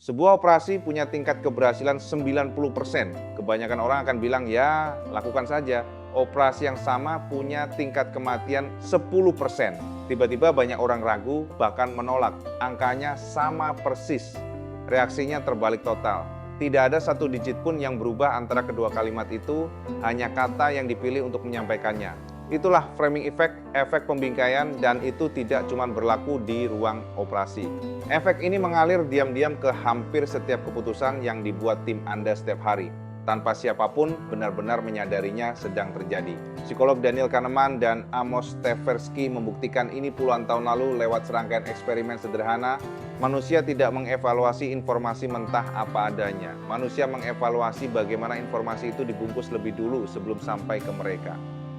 Sebuah operasi punya tingkat keberhasilan 90%. Kebanyakan orang akan bilang, ya lakukan saja. Operasi yang sama punya tingkat kematian 10%. Tiba-tiba banyak orang ragu, bahkan menolak. Angkanya sama persis. Reaksinya terbalik total. Tidak ada satu digit pun yang berubah antara kedua kalimat itu, hanya kata yang dipilih untuk menyampaikannya. Itulah framing effect, efek pembingkaian, dan itu tidak cuma berlaku di ruang operasi. Efek ini mengalir diam-diam ke hampir setiap keputusan yang dibuat tim Anda setiap hari, tanpa siapapun benar-benar menyadarinya sedang terjadi. Psikolog Daniel Kahneman dan Amos Tversky membuktikan ini puluhan tahun lalu lewat serangkaian eksperimen sederhana. Manusia tidak mengevaluasi informasi mentah apa adanya. Manusia mengevaluasi bagaimana informasi itu dibungkus lebih dulu sebelum sampai ke mereka.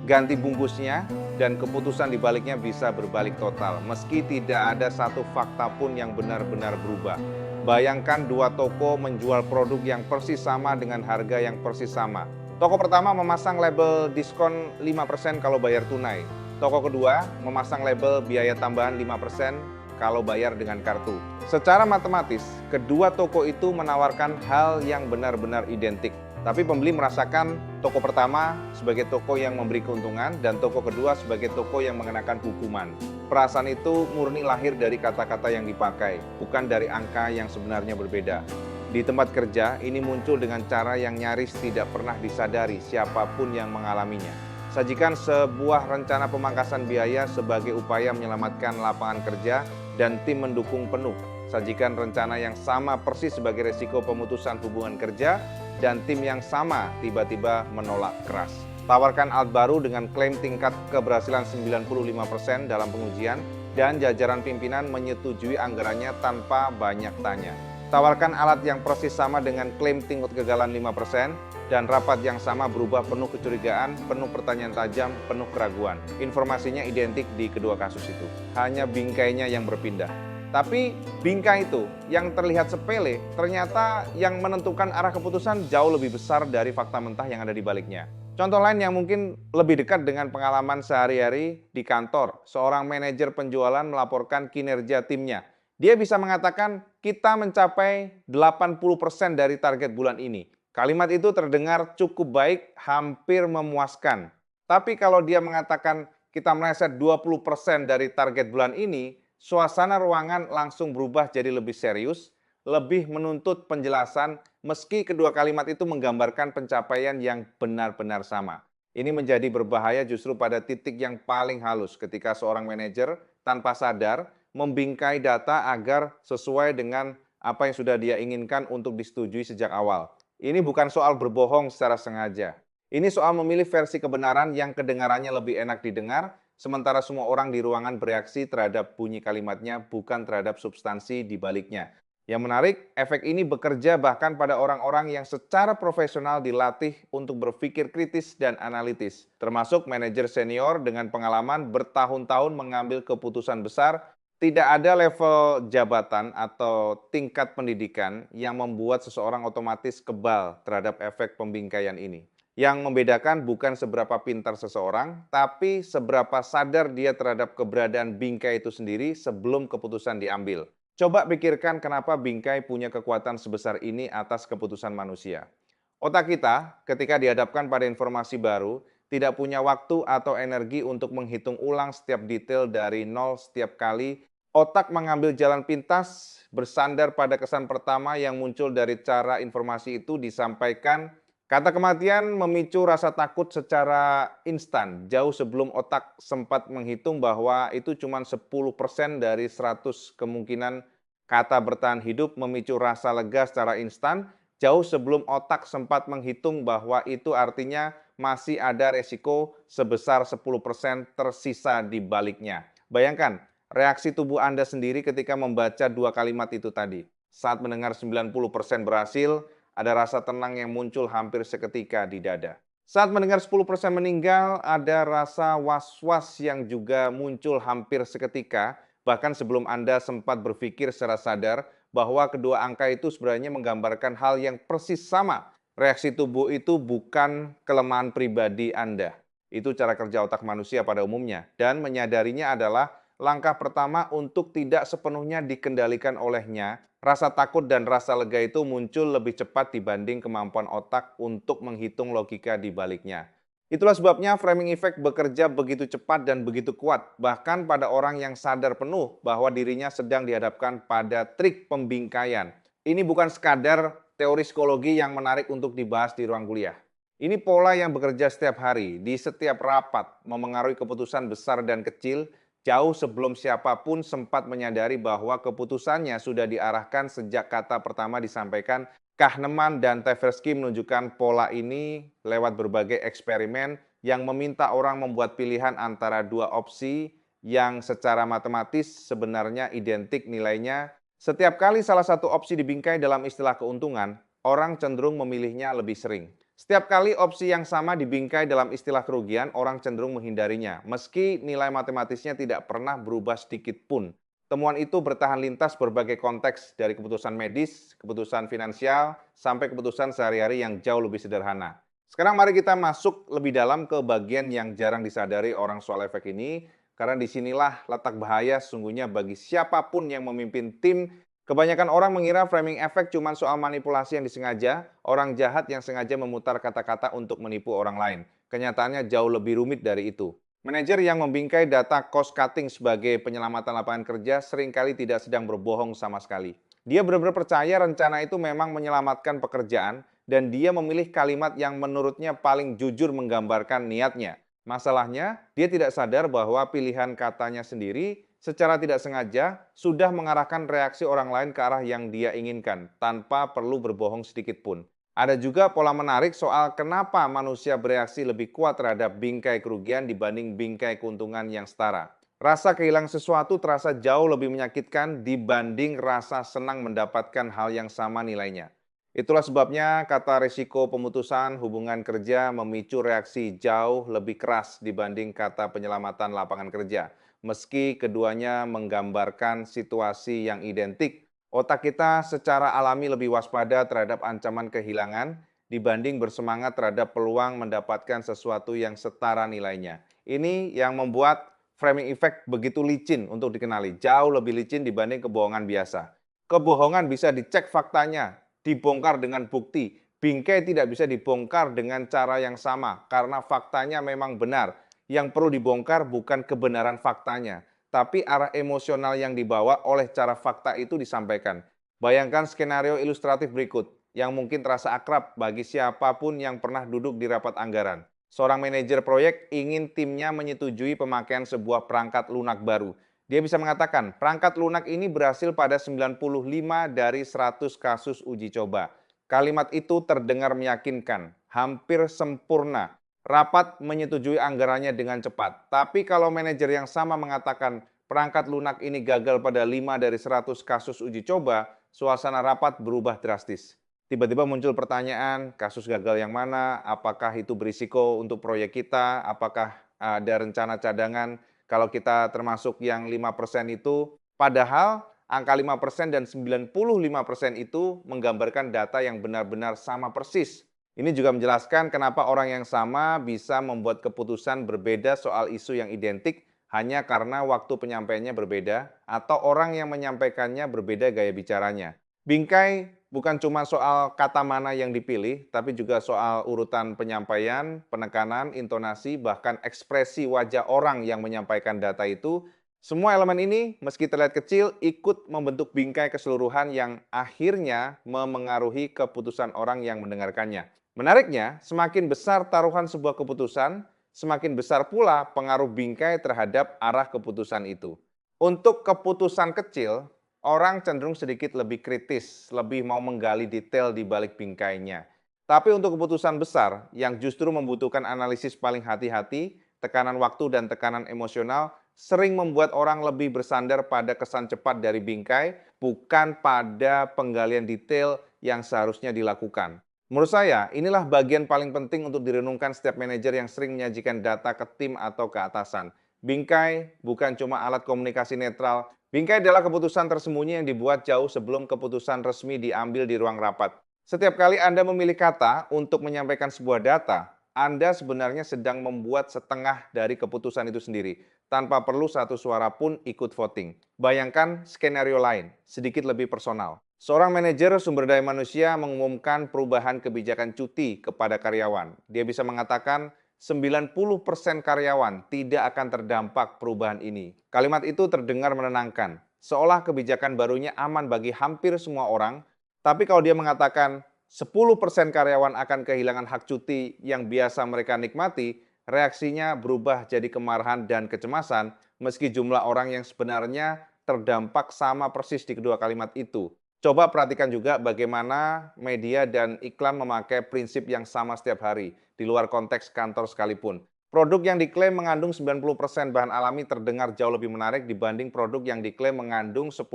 Ganti bungkusnya dan keputusan di baliknya bisa berbalik total, meski tidak ada satu fakta pun yang benar-benar berubah. Bayangkan dua toko menjual produk yang persis sama dengan harga yang persis sama. Toko pertama memasang label diskon 5% kalau bayar tunai. Toko kedua memasang label biaya tambahan 5% kalau bayar dengan kartu. Secara matematis, kedua toko itu menawarkan hal yang benar-benar identik. Tapi pembeli merasakan toko pertama sebagai toko yang memberi keuntungan dan toko kedua sebagai toko yang mengenakan hukuman. Perasaan itu murni lahir dari kata-kata yang dipakai, bukan dari angka yang sebenarnya berbeda. Di tempat kerja, ini muncul dengan cara yang nyaris tidak pernah disadari siapapun yang mengalaminya. Sajikan sebuah rencana pemangkasan biaya sebagai upaya menyelamatkan lapangan kerja dan tim mendukung penuh. Sajikan rencana yang sama persis sebagai resiko pemutusan hubungan kerja dan tim yang sama tiba-tiba menolak keras. Tawarkan alat baru dengan klaim tingkat keberhasilan 95% dalam pengujian dan jajaran pimpinan menyetujui anggarannya tanpa banyak tanya. Tawarkan alat yang persis sama dengan klaim tingkat kegagalan 5% dan rapat yang sama berubah penuh kecurigaan, penuh pertanyaan tajam, penuh keraguan. Informasinya identik di kedua kasus itu. Hanya bingkainya yang berpindah. Tapi bingkai itu yang terlihat sepele, ternyata yang menentukan arah keputusan jauh lebih besar dari fakta mentah yang ada di baliknya. Contoh lain yang mungkin lebih dekat dengan pengalaman sehari-hari di kantor, seorang manajer penjualan melaporkan kinerja timnya. Dia bisa mengatakan, kita mencapai 80% dari target bulan ini. Kalimat itu terdengar cukup baik, hampir memuaskan. Tapi kalau dia mengatakan, kita meleset 20% dari target bulan ini, suasana ruangan langsung berubah jadi lebih serius, lebih menuntut penjelasan, meski kedua kalimat itu menggambarkan pencapaian yang benar-benar sama. Ini menjadi berbahaya justru pada titik yang paling halus ketika seorang manajer tanpa sadar membingkai data agar sesuai dengan apa yang sudah dia inginkan untuk disetujui sejak awal. Ini bukan soal berbohong secara sengaja. Ini soal memilih versi kebenaran yang kedengarannya lebih enak didengar, sementara semua orang di ruangan bereaksi terhadap bunyi kalimatnya, bukan terhadap substansi di baliknya. Yang menarik, efek ini bekerja bahkan pada orang-orang yang secara profesional dilatih untuk berpikir kritis dan analitis, termasuk manajer senior dengan pengalaman bertahun-tahun mengambil keputusan besar. Tidak ada level jabatan atau tingkat pendidikan yang membuat seseorang otomatis kebal terhadap efek pembingkaian ini. Yang membedakan bukan seberapa pintar seseorang, tapi seberapa sadar dia terhadap keberadaan bingkai itu sendiri sebelum keputusan diambil. Coba pikirkan kenapa bingkai punya kekuatan sebesar ini atas keputusan manusia. Otak kita ketika dihadapkan pada informasi baru, tidak punya waktu atau energi untuk menghitung ulang setiap detail dari nol setiap kali. Otak mengambil jalan pintas, bersandar pada kesan pertama yang muncul dari cara informasi itu disampaikan. Kata kematian memicu rasa takut secara instan, jauh sebelum otak sempat menghitung bahwa itu cuma 10% dari 100 kemungkinan. Kata bertahan hidup memicu rasa lega secara instan, jauh sebelum otak sempat menghitung bahwa itu artinya masih ada resiko sebesar 10% tersisa di baliknya. Bayangkan, reaksi tubuh Anda sendiri ketika membaca dua kalimat itu tadi. Saat mendengar 90% berhasil, ada rasa tenang yang muncul hampir seketika di dada. Saat mendengar 10% meninggal, ada rasa was-was yang juga muncul hampir seketika, bahkan sebelum Anda sempat berpikir secara sadar bahwa kedua angka itu sebenarnya menggambarkan hal yang persis sama. Reaksi tubuh itu bukan kelemahan pribadi Anda. Itu cara kerja otak manusia pada umumnya. Dan menyadarinya adalah langkah pertama untuk tidak sepenuhnya dikendalikan olehnya, rasa takut dan rasa lega itu muncul lebih cepat dibanding kemampuan otak untuk menghitung logika di baliknya. Itulah sebabnya framing effect bekerja begitu cepat dan begitu kuat, bahkan pada orang yang sadar penuh bahwa dirinya sedang dihadapkan pada trik pembingkaian. Ini bukan sekadar teori psikologi yang menarik untuk dibahas di ruang kuliah. Ini pola yang bekerja setiap hari, di setiap rapat, memengaruhi keputusan besar dan kecil, jauh sebelum siapapun sempat menyadari bahwa keputusannya sudah diarahkan sejak kata pertama disampaikan. Kahneman dan Tversky menunjukkan pola ini lewat berbagai eksperimen yang meminta orang membuat pilihan antara dua opsi yang secara matematis sebenarnya identik nilainya. Setiap kali salah satu opsi dibingkai dalam istilah keuntungan, orang cenderung memilihnya lebih sering. Setiap kali opsi yang sama dibingkai dalam istilah kerugian, orang cenderung menghindarinya, meski nilai matematisnya tidak pernah berubah sedikit pun. Temuan itu bertahan lintas berbagai konteks, dari keputusan medis, keputusan finansial, sampai keputusan sehari-hari yang jauh lebih sederhana. Sekarang mari kita masuk lebih dalam ke bagian yang jarang disadari orang soal efek ini, karena disinilah letak bahaya sesungguhnya bagi siapapun yang memimpin tim. Kebanyakan orang mengira framing effect cuma soal manipulasi yang disengaja, orang jahat yang sengaja memutar kata-kata untuk menipu orang lain. Kenyataannya jauh lebih rumit dari itu. Manajer yang membingkai data cost cutting sebagai penyelamatan lapangan kerja seringkali tidak sedang berbohong sama sekali. Dia benar-benar percaya rencana itu memang menyelamatkan pekerjaan dan dia memilih kalimat yang menurutnya paling jujur menggambarkan niatnya. Masalahnya, dia tidak sadar bahwa pilihan katanya sendiri secara tidak sengaja sudah mengarahkan reaksi orang lain ke arah yang dia inginkan tanpa perlu berbohong sedikit pun. Ada juga pola menarik soal kenapa manusia bereaksi lebih kuat terhadap bingkai kerugian dibanding bingkai keuntungan yang setara. Rasa kehilangan sesuatu terasa jauh lebih menyakitkan dibanding rasa senang mendapatkan hal yang sama nilainya. Itulah sebabnya kata risiko pemutusan hubungan kerja memicu reaksi jauh lebih keras dibanding kata penyelamatan lapangan kerja. Meski keduanya menggambarkan situasi yang identik, otak kita secara alami lebih waspada terhadap ancaman kehilangan dibanding bersemangat terhadap peluang mendapatkan sesuatu yang setara nilainya. Ini yang membuat framing effect begitu licin untuk dikenali, jauh lebih licin dibanding kebohongan biasa. Kebohongan bisa dicek faktanya, dibongkar dengan bukti. Bingkai tidak bisa dibongkar dengan cara yang sama karena faktanya memang benar. Yang perlu dibongkar bukan kebenaran faktanya, tapi arah emosional yang dibawa oleh cara fakta itu disampaikan. Bayangkan skenario ilustratif berikut yang mungkin terasa akrab bagi siapapun yang pernah duduk di rapat anggaran. Seorang manajer proyek ingin timnya menyetujui pemakaian sebuah perangkat lunak baru. Dia bisa mengatakan, perangkat lunak ini berhasil pada 95 dari 100 kasus uji coba. Kalimat itu terdengar meyakinkan, hampir sempurna. Rapat menyetujui anggarannya dengan cepat. Tapi kalau manajer yang sama mengatakan perangkat lunak ini gagal pada 5 dari 100 kasus uji coba, suasana rapat berubah drastis. Tiba-tiba muncul pertanyaan, kasus gagal yang mana, apakah itu berisiko untuk proyek kita, apakah ada rencana cadangan kalau kita termasuk yang 5% itu. Padahal angka 5% dan 95% itu menggambarkan data yang benar-benar sama persis. Ini juga menjelaskan kenapa orang yang sama bisa membuat keputusan berbeda soal isu yang identik hanya karena waktu penyampaiannya berbeda atau orang yang menyampaikannya berbeda gaya bicaranya. Bingkai bukan cuma soal kata mana yang dipilih, tapi juga soal urutan penyampaian, penekanan, intonasi, bahkan ekspresi wajah orang yang menyampaikan data itu. Semua elemen ini, meski terlihat kecil, ikut membentuk bingkai keseluruhan yang akhirnya memengaruhi keputusan orang yang mendengarkannya. Menariknya, semakin besar taruhan sebuah keputusan, semakin besar pula pengaruh bingkai terhadap arah keputusan itu. Untuk keputusan kecil, orang cenderung sedikit lebih kritis, lebih mau menggali detail di balik bingkainya. Tapi untuk keputusan besar, yang justru membutuhkan analisis paling hati-hati, tekanan waktu dan tekanan emosional, sering membuat orang lebih bersandar pada kesan cepat dari bingkai, bukan pada penggalian detail yang seharusnya dilakukan. Menurut saya, inilah bagian paling penting untuk direnungkan setiap manajer yang sering menyajikan data ke tim atau ke atasan. Bingkai bukan cuma alat komunikasi netral. Bingkai adalah keputusan tersembunyi yang dibuat jauh sebelum keputusan resmi diambil di ruang rapat. Setiap kali Anda memilih kata untuk menyampaikan sebuah data, Anda sebenarnya sedang membuat setengah dari keputusan itu sendiri. tanpa perlu satu suara pun ikut voting. Bayangkan skenario lain, sedikit lebih personal. Seorang manajer sumber daya manusia mengumumkan perubahan kebijakan cuti kepada karyawan. Dia bisa mengatakan 90% karyawan tidak akan terdampak perubahan ini. Kalimat itu terdengar menenangkan, seolah kebijakan barunya aman bagi hampir semua orang. Tapi kalau dia mengatakan 10% karyawan akan kehilangan hak cuti yang biasa mereka nikmati, reaksinya berubah jadi kemarahan dan kecemasan, meski jumlah orang yang sebenarnya terdampak sama persis di kedua kalimat itu. Coba perhatikan juga bagaimana media dan iklan memakai prinsip yang sama setiap hari, di luar konteks kantor sekalipun. Produk yang diklaim mengandung 90% bahan alami terdengar jauh lebih menarik dibanding produk yang diklaim mengandung 10%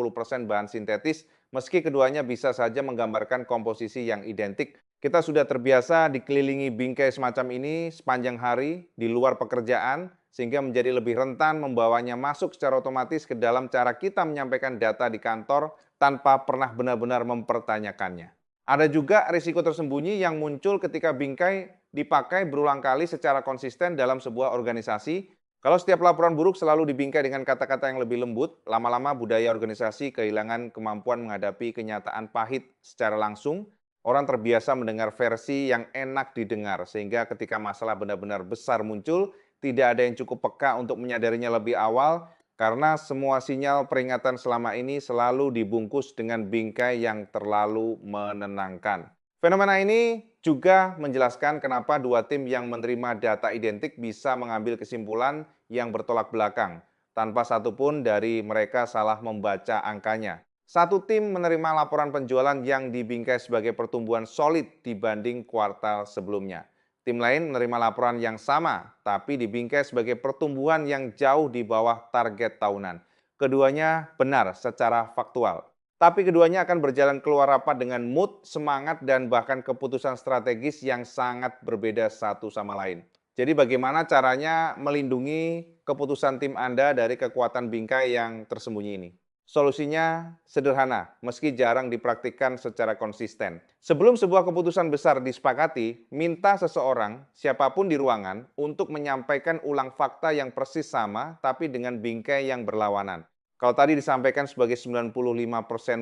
bahan sintetis, meski keduanya bisa saja menggambarkan komposisi yang identik. Kita sudah terbiasa dikelilingi bingkai semacam ini sepanjang hari di luar pekerjaan, sehingga menjadi lebih rentan membawanya masuk secara otomatis ke dalam cara kita menyampaikan data di kantor tanpa pernah benar-benar mempertanyakannya. Ada juga risiko tersembunyi yang muncul ketika bingkai dipakai berulang kali secara konsisten dalam sebuah organisasi. Kalau setiap laporan buruk selalu dibingkai dengan kata-kata yang lebih lembut, lama-lama budaya organisasi kehilangan kemampuan menghadapi kenyataan pahit secara langsung. Orang terbiasa mendengar versi yang enak didengar, sehingga ketika masalah benar-benar besar muncul, tidak ada yang cukup peka untuk menyadarinya lebih awal, karena semua sinyal peringatan selama ini selalu dibungkus dengan bingkai yang terlalu menenangkan. Fenomena ini juga menjelaskan kenapa dua tim yang menerima data identik bisa mengambil kesimpulan yang bertolak belakang, tanpa satupun dari mereka salah membaca angkanya. Satu tim menerima laporan penjualan yang dibingkai sebagai pertumbuhan solid dibanding kuartal sebelumnya. Tim lain menerima laporan yang sama, tapi dibingkai sebagai pertumbuhan yang jauh di bawah target tahunan. Keduanya benar secara faktual. Tapi keduanya akan berjalan keluar rapat dengan mood, semangat, dan bahkan keputusan strategis yang sangat berbeda satu sama lain. Jadi bagaimana caranya melindungi keputusan tim Anda dari kekuatan bingkai yang tersembunyi ini? Solusinya sederhana, meski jarang dipraktikkan secara konsisten. Sebelum sebuah keputusan besar disepakati, minta seseorang, siapapun di ruangan, untuk menyampaikan ulang fakta yang persis sama, tapi dengan bingkai yang berlawanan. Kalau tadi disampaikan sebagai 95%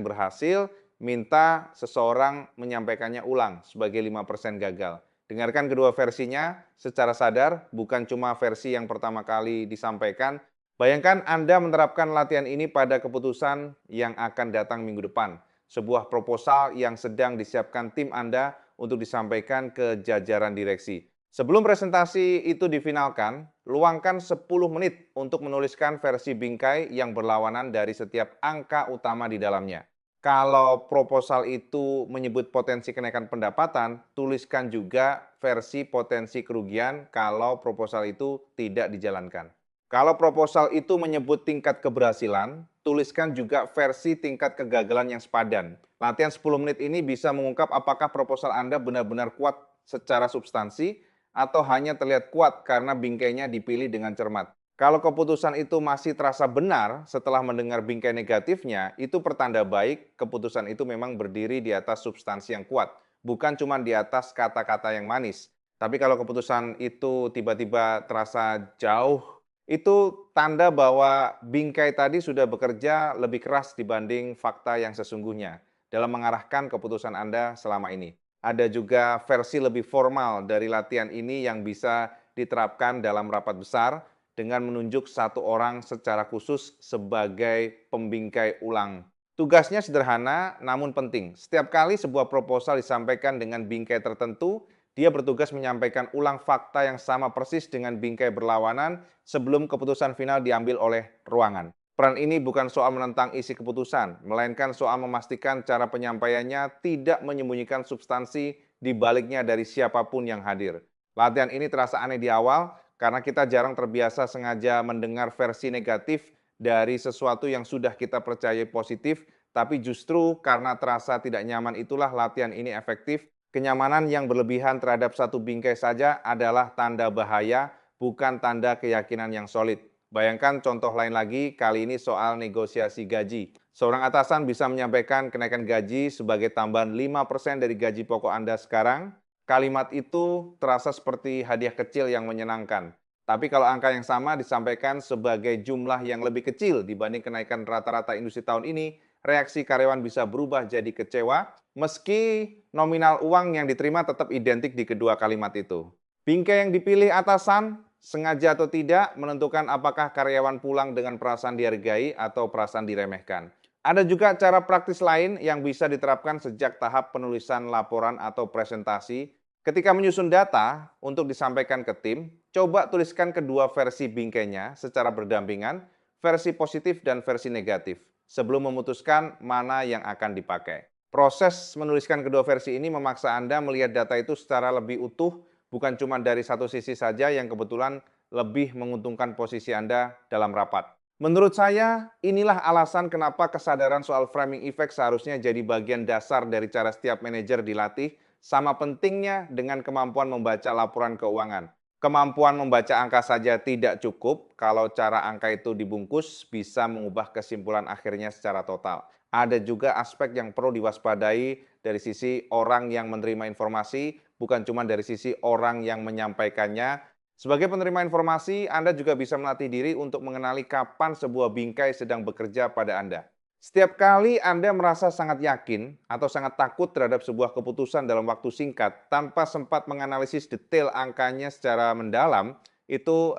berhasil, minta seseorang menyampaikannya ulang sebagai 5% gagal. Dengarkan kedua versinya secara sadar, bukan cuma versi yang pertama kali disampaikan. Bayangkan Anda menerapkan latihan ini pada keputusan yang akan datang minggu depan. Sebuah proposal yang sedang disiapkan tim Anda untuk disampaikan ke jajaran direksi. Sebelum presentasi itu difinalkan, luangkan 10 menit untuk menuliskan versi bingkai yang berlawanan dari setiap angka utama di dalamnya. Kalau proposal itu menyebut potensi kenaikan pendapatan, tuliskan juga versi potensi kerugian kalau proposal itu tidak dijalankan. Kalau proposal itu menyebut tingkat keberhasilan, tuliskan juga versi tingkat kegagalan yang sepadan. Latihan 10 menit ini bisa mengungkap apakah proposal Anda benar-benar kuat secara substansi atau hanya terlihat kuat karena bingkainya dipilih dengan cermat. Kalau keputusan itu masih terasa benar setelah mendengar bingkai negatifnya, itu pertanda baik keputusan itu memang berdiri di atas substansi yang kuat, bukan cuma di atas kata-kata yang manis. Tapi kalau keputusan itu tiba-tiba terasa jauh, itu tanda bahwa bingkai tadi sudah bekerja lebih keras dibanding fakta yang sesungguhnya dalam mengarahkan keputusan Anda selama ini. Ada juga versi lebih formal dari latihan ini yang bisa diterapkan dalam rapat besar dengan menunjuk satu orang secara khusus sebagai pembingkai ulang. Tugasnya sederhana namun penting. Setiap kali sebuah proposal disampaikan dengan bingkai tertentu, dia bertugas menyampaikan ulang fakta yang sama persis dengan bingkai berlawanan sebelum keputusan final diambil oleh ruangan. Peran ini bukan soal menentang isi keputusan, melainkan soal memastikan cara penyampaiannya tidak menyembunyikan substansi di baliknya dari siapapun yang hadir. Latihan ini terasa aneh di awal karena kita jarang terbiasa sengaja mendengar versi negatif dari sesuatu yang sudah kita percayai positif, tapi justru karena terasa tidak nyaman itulah latihan ini efektif. Kenyamanan yang berlebihan terhadap satu bingkai saja adalah tanda bahaya, bukan tanda keyakinan yang solid. Bayangkan contoh lain lagi, kali ini soal negosiasi gaji. Seorang atasan bisa menyampaikan kenaikan gaji sebagai tambahan 5% dari gaji pokok Anda sekarang. Kalimat itu terasa seperti hadiah kecil yang menyenangkan. Tapi kalau angka yang sama disampaikan sebagai jumlah yang lebih kecil dibanding kenaikan rata-rata industri tahun ini, reaksi karyawan bisa berubah jadi kecewa meski nominal uang yang diterima tetap identik di kedua kalimat itu. Bingkai yang dipilih atasan, sengaja atau tidak, menentukan apakah karyawan pulang dengan perasaan dihargai atau perasaan diremehkan. Ada juga cara praktis lain yang bisa diterapkan sejak tahap penulisan laporan atau presentasi. Ketika menyusun data untuk disampaikan ke tim, coba tuliskan kedua versi bingkainya secara berdampingan, versi positif dan versi negatif, sebelum memutuskan mana yang akan dipakai. Proses menuliskan kedua versi ini memaksa Anda melihat data itu secara lebih utuh, bukan cuma dari satu sisi saja yang kebetulan lebih menguntungkan posisi Anda dalam rapat. Menurut saya, inilah alasan kenapa kesadaran soal framing effect seharusnya jadi bagian dasar dari cara setiap manajer dilatih, sama pentingnya dengan kemampuan membaca laporan keuangan. Kemampuan membaca angka saja tidak cukup, kalau cara angka itu dibungkus bisa mengubah kesimpulan akhirnya secara total. Ada juga aspek yang perlu diwaspadai dari sisi orang yang menerima informasi, bukan cuma dari sisi orang yang menyampaikannya. Sebagai penerima informasi, Anda juga bisa melatih diri untuk mengenali kapan sebuah bingkai sedang bekerja pada Anda. Setiap kali Anda merasa sangat yakin atau sangat takut terhadap sebuah keputusan dalam waktu singkat tanpa sempat menganalisis detail angkanya secara mendalam, itu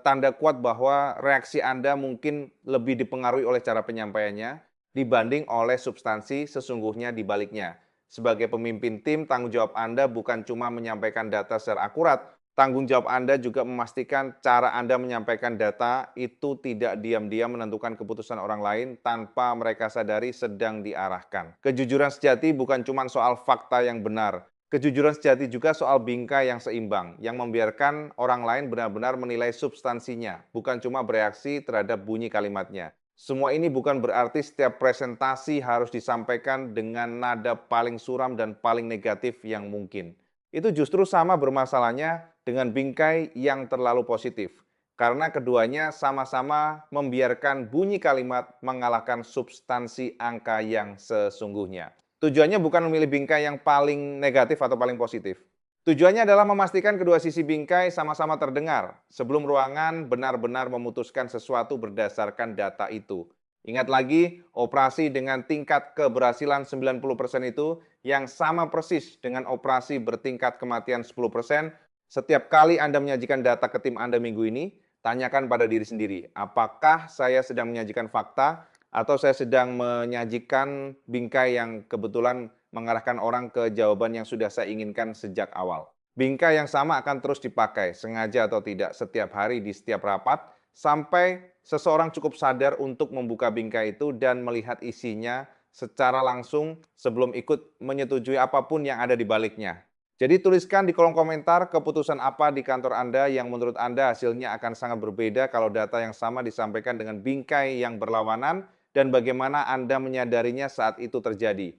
tanda kuat bahwa reaksi Anda mungkin lebih dipengaruhi oleh cara penyampaiannya dibanding oleh substansi sesungguhnya di baliknya. Sebagai pemimpin tim, tanggung jawab Anda bukan cuma menyampaikan data secara akurat, tanggung jawab Anda juga memastikan cara Anda menyampaikan data itu tidak diam-diam menentukan keputusan orang lain tanpa mereka sadari sedang diarahkan. Kejujuran sejati bukan cuma soal fakta yang benar. Kejujuran sejati juga soal bingkai yang seimbang, yang membiarkan orang lain benar-benar menilai substansinya, bukan cuma bereaksi terhadap bunyi kalimatnya. Semua ini bukan berarti setiap presentasi harus disampaikan dengan nada paling suram dan paling negatif yang mungkin. Itu justru sama bermasalahnya dengan bingkai yang terlalu positif. Karena keduanya sama-sama membiarkan bunyi kalimat mengalahkan substansi angka yang sesungguhnya. Tujuannya bukan memilih bingkai yang paling negatif atau paling positif. Tujuannya adalah memastikan kedua sisi bingkai sama-sama terdengar sebelum ruangan benar-benar memutuskan sesuatu berdasarkan data itu. Ingat lagi, operasi dengan tingkat keberhasilan 90% itu yang sama persis dengan operasi bertingkat kematian 10%. Setiap kali Anda menyajikan data ke tim Anda minggu ini, tanyakan pada diri sendiri, apakah saya sedang menyajikan fakta atau saya sedang menyajikan bingkai yang kebetulan mengarahkan orang ke jawaban yang sudah saya inginkan sejak awal. Bingkai yang sama akan terus dipakai, sengaja atau tidak, setiap hari di setiap rapat, sampai seseorang cukup sadar untuk membuka bingkai itu dan melihat isinya secara langsung sebelum ikut menyetujui apapun yang ada di baliknya. Jadi tuliskan di kolom komentar keputusan apa di kantor Anda yang menurut Anda hasilnya akan sangat berbeda kalau data yang sama disampaikan dengan bingkai yang berlawanan dan bagaimana Anda menyadarinya saat itu terjadi.